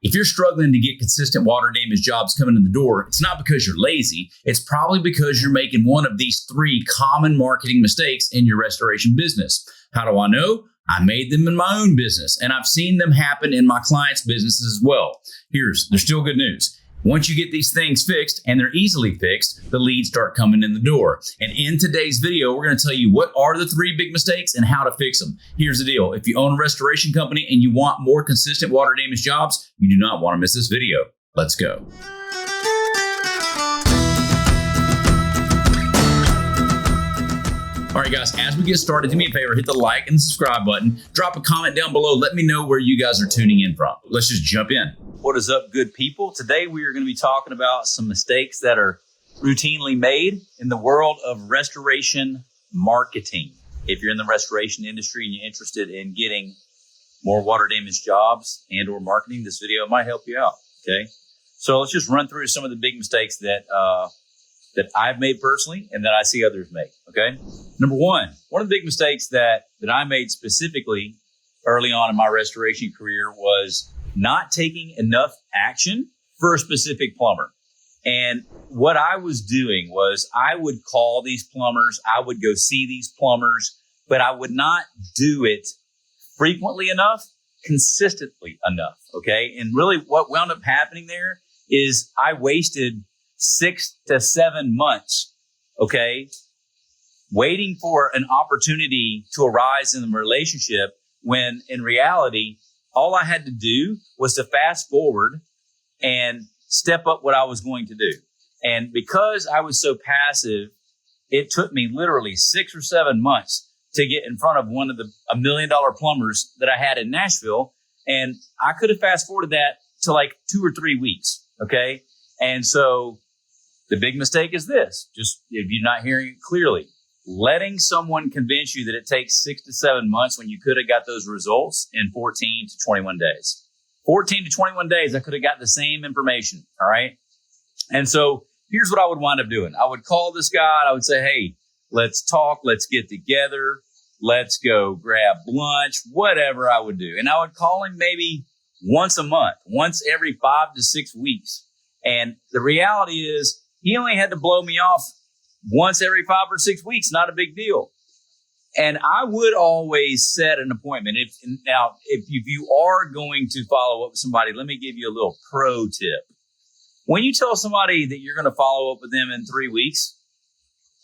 If you're struggling to get consistent water damage jobs coming in the door, it's not because you're lazy. It's probably because you're making one of these 3 common marketing mistakes in your restoration business. How do I know? I made them in my own business, and I've seen them happen in my clients' businesses as well. There's still good news. Once you get these things fixed, and they're easily fixed, the leads start coming in the door. And in today's video, we're going to tell you what are the 3 big mistakes and how to fix them. Here's the deal. If you own a restoration company and you want more consistent water damage jobs, you do not want to miss this video. Let's go. All right, guys, as we get started, do me a favor, hit the like and subscribe button. Drop a comment down below. Let me know where you guys are tuning in from. Let's just jump in. What is up, good people? Today we are going to be talking about some mistakes that are routinely made in the world of restoration marketing. If you're in the restoration industry and you're interested in getting more water damage jobs and or marketing, this video might help you out, okay? So let's just run through some of the big mistakes that I've made personally and that I see others make, okay? Number one of the big mistakes that I made specifically early on in my restoration career was not taking enough action for a specific plumber. And what I was doing was I would call these plumbers, I would go see these plumbers, but I would not do it frequently enough, consistently enough, okay? And really what wound up happening there is I wasted 6 to 7 months, okay, waiting for an opportunity to arise in the relationship when in reality, all I had to do was to fast forward and step up what I was going to do. And because I was so passive, it took me literally 6 or 7 months to get in front of one of the $1 million plumbers that I had in Nashville. And I could have fast forwarded that to like 2 or 3 weeks. Okay. And so the big mistake is this, just if you're not hearing it clearly, letting someone convince you that it takes 6 to 7 months when you could have got those results in 14 to 21 days. 14 to 21 days, I could have got the same information. All right. And so here's what I would wind up doing. I would call this guy. I would say, hey, let's talk. Let's get together. Let's go grab lunch, whatever I would do. And I would call him maybe once a month, once every 5 to 6 weeks. And the reality is he only had to blow me off once every 5 or 6 weeks, not a big deal. And I would always set an appointment. If you are going to follow up with somebody, let me give you a little pro tip. When you tell somebody that you're going to follow up with them in 3 weeks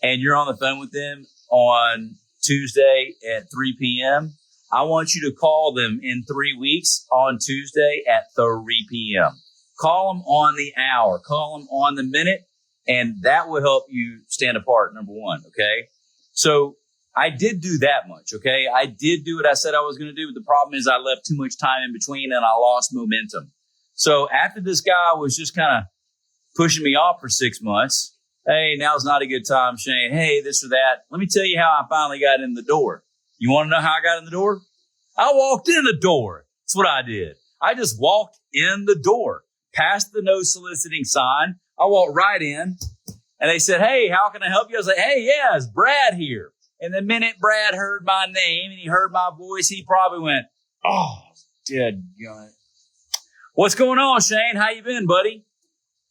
and you're on the phone with them on Tuesday at 3 p.m., I want you to call them in 3 weeks on Tuesday at 3 p.m. Call them on the hour, call them on the minute, and that will help you stand apart, number one, okay? So I did do that much, okay? I did do what I said I was going to do, but the problem is I left too much time in between and I lost momentum. So after this guy was just kind of pushing me off for 6 months, hey, now's not a good time, Shane. Hey, this or that. Let me tell you how I finally got in the door. You want to know how I got in the door? I walked in the door. That's what I did. I just walked in the door, past the no soliciting sign. I walked right in and they said, hey, how can I help you? I was like, hey, yeah, it's Brad here. And the minute Brad heard my name and he heard my voice, he probably went, oh, dead gun. What's going on, Shane? How you been, buddy?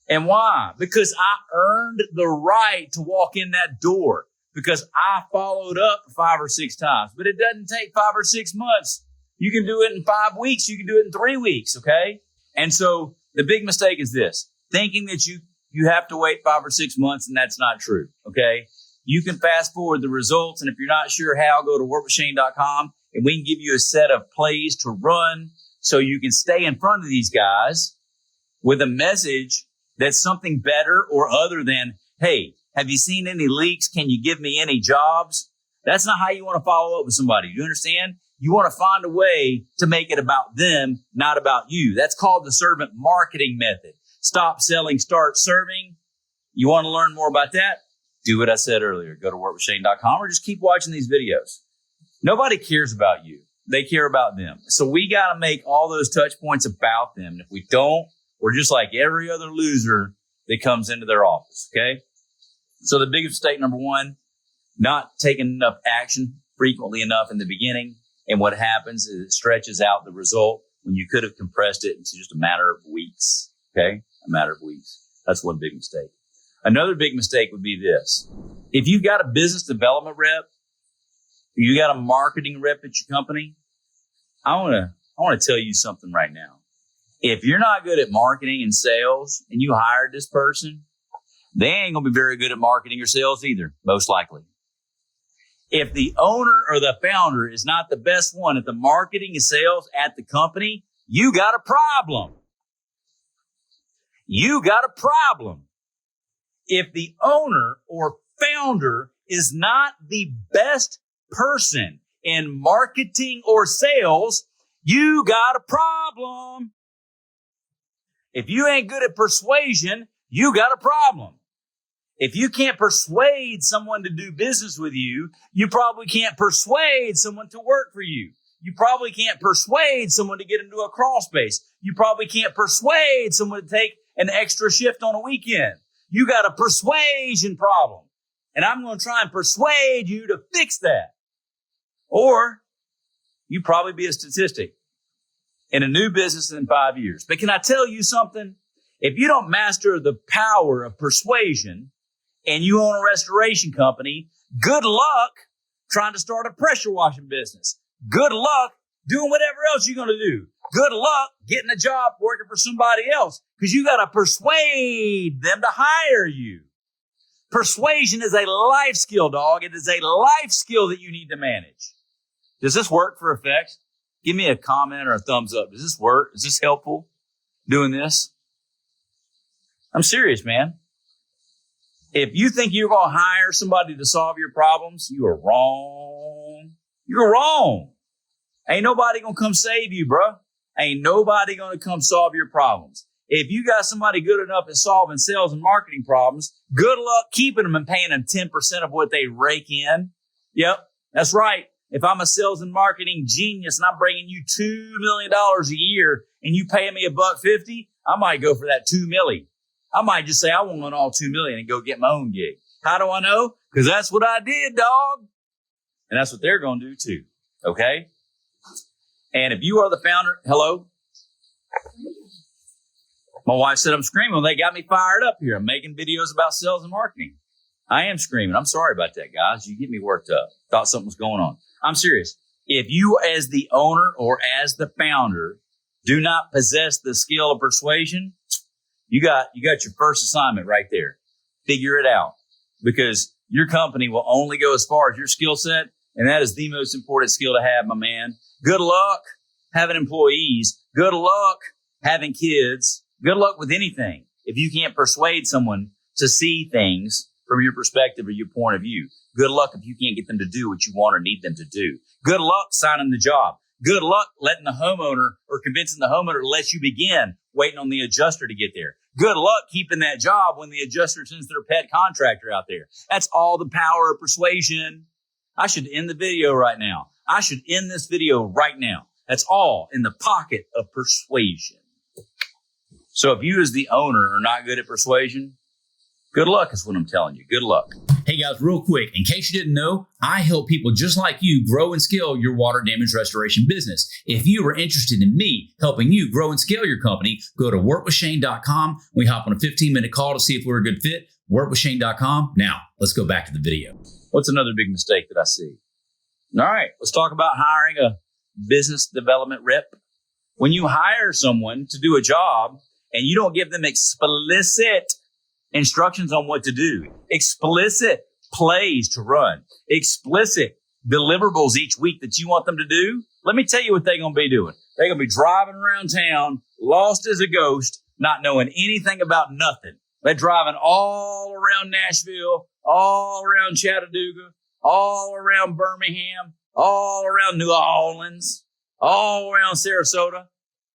And why? Because I earned the right to walk in that door because I followed up 5 or 6 times. But it doesn't take 5 or 6 months. You can do it in 5 weeks. You can do it in 3 weeks, okay? And so the big mistake is this, thinking that you have to wait 5 or 6 months, and that's not true, okay? You can fast forward the results, and if you're not sure how, go to workwithshane.com, and we can give you a set of plays to run so you can stay in front of these guys with a message that's something better or other than, hey, have you seen any leaks? Can you give me any jobs? That's not how you want to follow up with somebody. You understand? You want to find a way to make it about them, not about you. That's called the servant marketing method. Stop selling, start serving. You want to learn more about that? Do what I said earlier. Go to workwithshane.com or just keep watching these videos. Nobody cares about you. They care about them. So we got to make all those touch points about them. And if we don't, we're just like every other loser that comes into their office, okay? So the biggest mistake, number one, not taking enough action frequently enough in the beginning. And what happens is it stretches out the result. when you could have compressed it into just a matter of weeks. Okay? A matter of weeks. That's one big mistake. Another big mistake would be this. If you've got a business development rep, you got a marketing rep at your company, I want to tell you something right now. If you're not good at marketing and sales and you hired this person, they ain't going to be very good at marketing or sales either, most likely. If the owner or the founder is not the best one at the marketing and sales at the company, you got a problem. You got a problem. If the owner or founder is not the best person in marketing or sales, you got a problem. If you ain't good at persuasion, you got a problem. If you can't persuade someone to do business with you, you probably can't persuade someone to work for you. You probably can't persuade someone to get into a crawl space. You probably can't persuade someone to take an extra shift on a weekend. You got a persuasion problem. And I'm going to try and persuade you to fix that. Or you probably be a statistic in a new business in 5 years. But can I tell you something? If you don't master the power of persuasion and you own a restoration company, good luck trying to start a pressure washing business. Good luck doing whatever else you're going to do. Good luck getting a job working for somebody else because you got to persuade them to hire you. Persuasion is a life skill, dog. It is a life skill that you need to manage. Does this work for effect? Give me a comment or a thumbs up. Does this work? Is this helpful doing this? I'm serious, man. If you think you're going to hire somebody to solve your problems, you are wrong. You're wrong. Ain't nobody going to come save you, bro. Ain't nobody going to come solve your problems. If you got somebody good enough at solving sales and marketing problems, good luck keeping them and paying them 10% of what they rake in. Yep, that's right. If I'm a sales and marketing genius and I'm bringing you $2 million a year and you paying me $1.50, I might go for that $2 million. I might just say I want all $2 million and go get my own gig. How do I know? Because that's what I did, dog. And that's what they're going to do too. Okay? And if you are the founder, hello? My wife said I'm screaming. Well, they got me fired up here. I'm making videos about sales and marketing. I am screaming. I'm sorry about that, guys. You get me worked up. Thought something was going on. I'm serious. If you as the owner or as the founder do not possess the skill of persuasion, you got your first assignment right there. Figure it out because your company will only go as far as your skill set. And that is the most important skill to have, my man. Good luck having employees. Good luck having kids. Good luck with anything. If you can't persuade someone to see things from your perspective or your point of view. Good luck if you can't get them to do what you want or need them to do. Good luck signing the job. Good luck letting the homeowner or convincing the homeowner to let you begin waiting on the adjuster to get there. Good luck keeping that job when the adjuster sends their pet contractor out there. That's all the power of persuasion. I should end the video right now. I should end this video right now. That's all in the pocket of persuasion. So if you as the owner are not good at persuasion, good luck is what I'm telling you. Good luck. Hey guys, real quick, in case you didn't know, I help people just like you grow and scale your water damage restoration business. If you are interested in me helping you grow and scale your company, go to workwithshane.com. We hop on a 15-minute call to see if we're a good fit. Workwithshane.com. Now, let's go back to the video. What's another big mistake that I see? All right, let's talk about hiring a business development rep. When you hire someone to do a job and you don't give them explicit instructions on what to do, explicit plays to run, explicit deliverables each week that you want them to do, let me tell you what they're going to be doing. They're going to be driving around town, lost as a ghost, not knowing anything about nothing. They're driving all around Nashville, all around Chattanooga, all around Birmingham, all around New Orleans, all around Sarasota,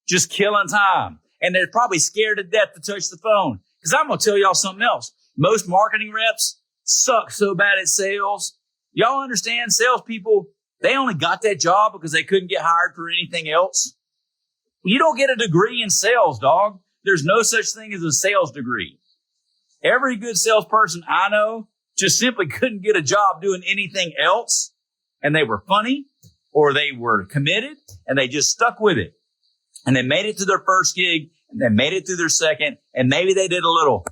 just killing time. And they're probably scared to death to touch the phone. Because I'm going to tell y'all something else. Most marketing reps suck so bad at sales. Y'all understand salespeople, they only got that job because they couldn't get hired for anything else. You don't get a degree in sales, dog. There's no such thing as a sales degree. Every good salesperson I know just simply couldn't get a job doing anything else. And they were funny or they were committed and they just stuck with it. and they made it to their first gig, and they made it through their second, and maybe they did a little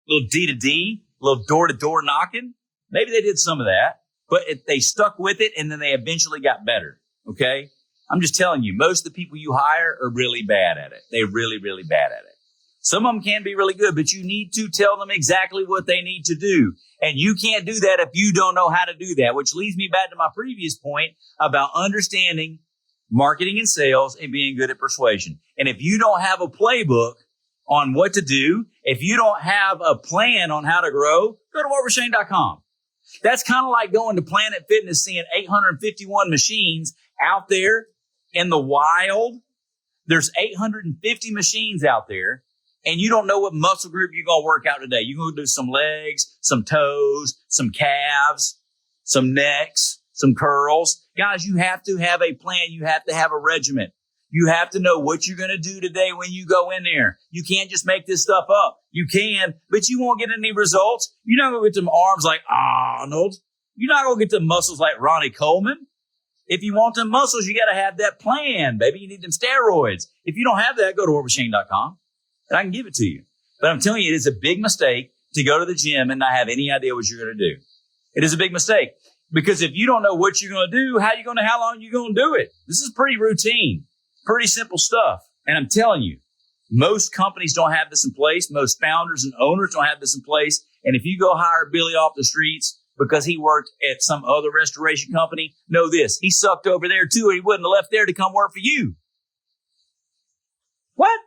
D to D, little door to door knocking. Maybe they did some of that, but they stuck with it, and then they eventually got better. Okay. I'm just telling you, most of the people you hire are really bad at it. They're really, really bad at it. Some of them can be really good, but you need to tell them exactly what they need to do. And you can't do that if you don't know how to do that, which leads me back to my previous point about understanding marketing and sales and being good at persuasion. And if you don't have a playbook on what to do, if you don't have a plan on how to grow, go to WarWithShane.com. That's kind of like going to Planet Fitness, seeing 851 machines out there in the wild. There's 850 machines out there, and you don't know what muscle group you're going to work out today. You're going to do some legs, some toes, some calves, some necks, some curls. Guys, you have to have a plan. You have to have a regiment. You have to know what you're going to do today when you go in there. You can't just make this stuff up. You can, but you won't get any results. You're not going to get them arms like Arnold. You're not going to get the muscles like Ronnie Coleman. If you want them muscles, you got to have that plan, baby. You need them steroids. If you don't have that, go to WarWithShane.com and I can give it to you. But I'm telling you, it is a big mistake to go to the gym and not have any idea what you're going to do. It is a big mistake because if you don't know what you're going to do, how long are you going to do it? This is pretty routine, pretty simple stuff. And I'm telling you, most companies don't have this in place. Most founders and owners don't have this in place. And if you go hire Billy off the streets because he worked at some other restoration company, know this, he sucked over there too, and he wouldn't have left there to come work for you. What?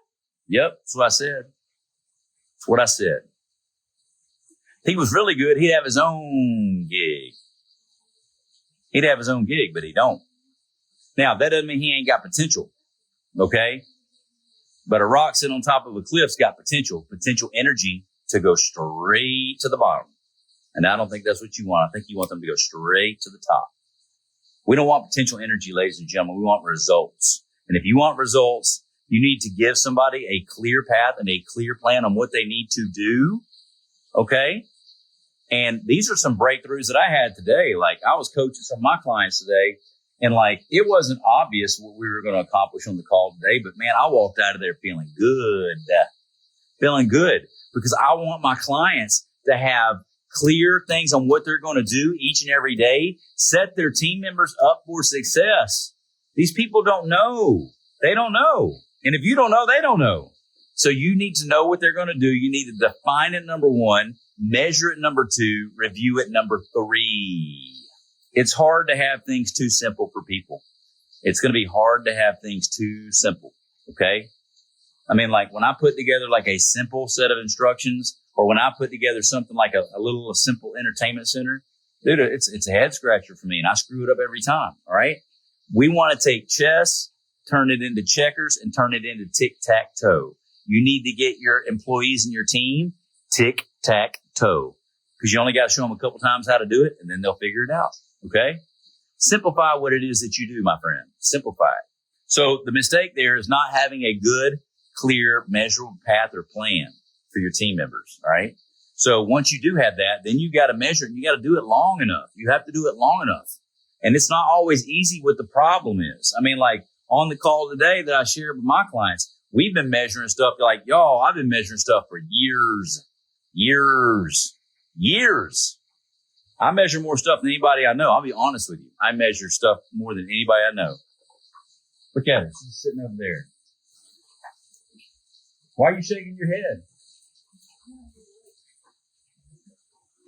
Yep, that's what I said. That's what I said. He was really good. He'd have his own gig. He'd have his own gig, but he don't. Now, that doesn't mean he ain't got potential, okay? But a rock sitting on top of a cliff's got potential energy to go straight to the bottom. And I don't think that's what you want. I think you want them to go straight to the top. We don't want potential energy, ladies and gentlemen. We want results. And if you want results, you need to give somebody a clear path and a clear plan on what they need to do. Okay? And these are some breakthroughs that I had today. Like, I was coaching some of my clients today, and like, it wasn't obvious what we were going to accomplish on the call today, but man, I walked out of there feeling good because I want my clients to have clear things on what they're going to do each and every day, set their team members up for success. These people don't know. They don't know. And if you don't know, they don't know. So you need to know what they're going to do. You need to define it, number one, measure it, number two, review it, number three. It's hard to have things too simple for people. It's going to be hard to have things too simple. Okay. I mean, like when I put together like a simple set of instructions, or when I put together something like a little simple entertainment center, dude, it's a head scratcher for me, and I screw it up every time. All right. We want to take chess, turn it into checkers, and turn it into tic-tac-toe. You need to get your employees and your team tic-tac-toe, because you only got to show them a couple times how to do it, and then they'll figure it out. Okay. Simplify what it is that you do, my friend. Simplify it. So the mistake there is not having a good, clear, measurable path or plan for your team members. All right. So once you do have that, then you got to measure it, and you got to do it long enough. You have to do it long enough. And it's not always easy what the problem is. I mean, like on the call today that I shared with my clients, we've been measuring stuff like, y'all, I've been measuring stuff for years. I measure more stuff than anybody I know. I'll be honest with you. I measure stuff more than anybody I know. Look at her. She's sitting over there. Why are you shaking your head?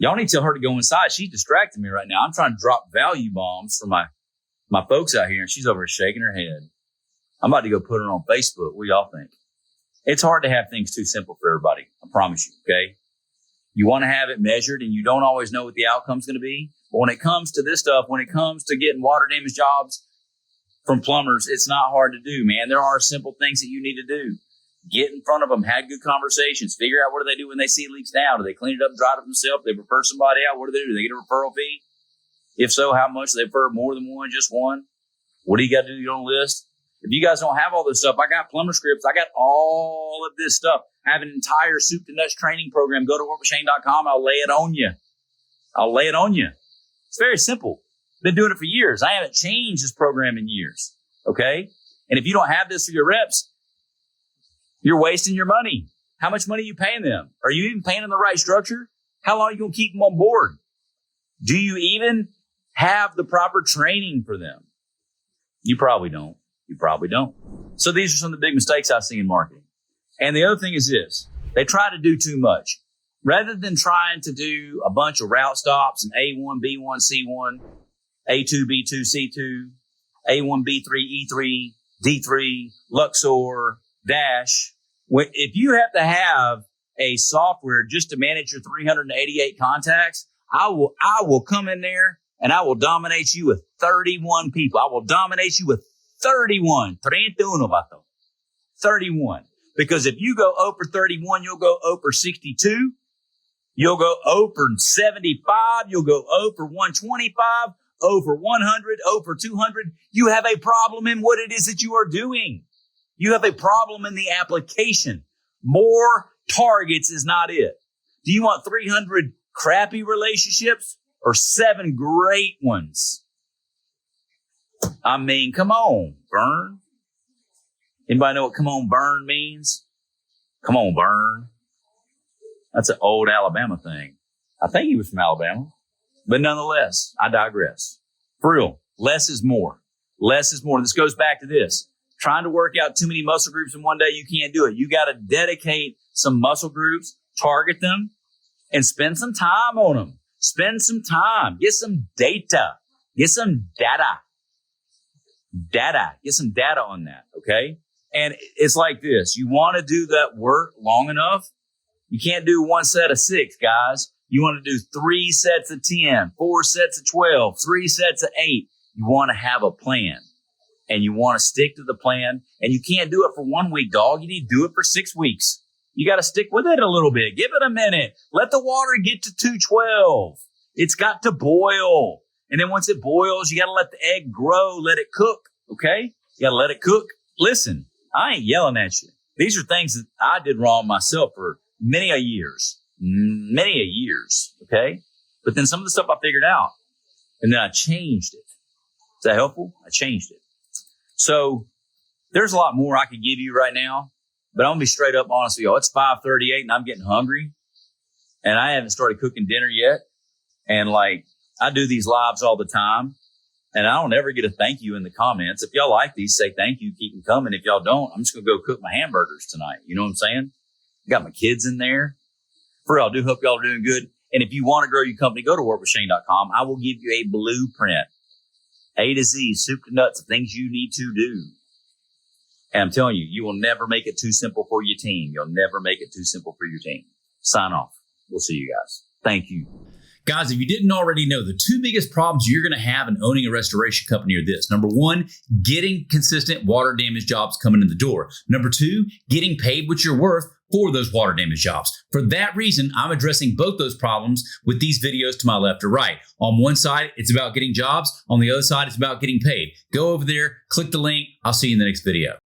Y'all need to tell her to go inside. She's distracting me right now. I'm trying to drop value bombs for my folks out here, and she's over here shaking her head. I'm about to go put her on Facebook. What do y'all think? It's hard to have things too simple for everybody. I promise you, okay? You want to have it measured, and you don't always know what the outcome's going to be. But when it comes to this stuff, when it comes to getting water damage jobs from plumbers, it's not hard to do, man. There are simple things that you need to do. Get in front of them, have good conversations, figure out what do they do when they see leaks now. Do they clean it up and dry it up themselves? Do they refer somebody out? What do? Do they get a referral fee? If so, how much? Do they refer more than one, just one? What do you got to do your own list? If you guys don't have all this stuff, I got plumber scripts. I got all of this stuff. I have an entire soup to nuts training program. Go to WarWithShane.com. I'll lay it on you. It's very simple. Been doing it for years. I haven't changed this program in years. Okay. And if you don't have this for your reps, you're wasting your money. How much money are you paying them? Are you even paying them the right structure? How long are you going to keep them on board? Do you even have the proper training for them? You probably don't. You probably don't. So these are some of the big mistakes I see in marketing. And the other thing is this. They try to do too much. Rather than trying to do a bunch of route stops and A1, B1, C1, A2, B2, C2, A1, B3, E3, D3, Luxor, Dash. If you have to have a software just to manage your 388 contacts, I will come in there and I will dominate you with 31 people. I will dominate you with 31. 31, vato. 31. Because if you go over 31, you'll go over 62. You'll go over 75. You'll go over 125, over 100, over 200. You have a problem in what it is that you are doing. You have a problem in the application. More targets is not it. Do you want 300 crappy relationships or 7 great ones? I mean, come on, burn. Anybody know what come on, burn means? Come on, burn. That's an old Alabama thing. I think he was from Alabama. But nonetheless, I digress. For real, less is more. Less is more. This goes back to this. Trying to work out too many muscle groups in one day, you can't do it. You got to dedicate some muscle groups, target them, and spend some time on them. Spend some time. Get some data. Get some data. Get some data on that, okay? And it's like this. You want to do that work long enough. You can't do one set of 6, guys. You want to do 3 sets of 10, 4 sets of 12, 3 sets of 8. You want to have a plan. And you want to stick to the plan. And you can't do it for 1 week, dog. You need to do it for 6 weeks. You got to stick with it a little bit. Give it a minute. Let the water get to 212. It's got to boil. And then once it boils, you got to let the egg grow. Let it cook. Okay? You got to let it cook. Listen, I ain't yelling at you. These are things that I did wrong myself for many a years. Okay? But then some of the stuff I figured out. And then I changed it. Is that helpful? I changed it. So there's a lot more I could give you right now, but I'm going to be straight up honest with y'all. It's 5:38 and I'm getting hungry and I haven't started cooking dinner yet. And like, I do these lives all the time and I don't ever get a thank you in the comments. If y'all like these, say thank you, keep them coming. If y'all don't, I'm just going to go cook my hamburgers tonight. You know what I'm saying? Got my kids in there. For real, I do hope y'all are doing good. And if you want to grow your company, go to workwithshane.com. I will give you a blueprint. A to Z, soup to nuts, of things you need to do. And I'm telling you, you will never make it too simple for your team. You'll never make it too simple for your team. Sign off. We'll see you guys. Thank you. Guys, if you didn't already know, the 2 biggest problems you're going to have in owning a restoration company are this. Number 1, getting consistent water damage jobs coming in the door. Number 2, getting paid what you're worth for those water damage jobs. For that reason, I'm addressing both those problems with these videos to my left or right. On one side, it's about getting jobs. On the other side, it's about getting paid. Go over there, click the link. I'll see you in the next video.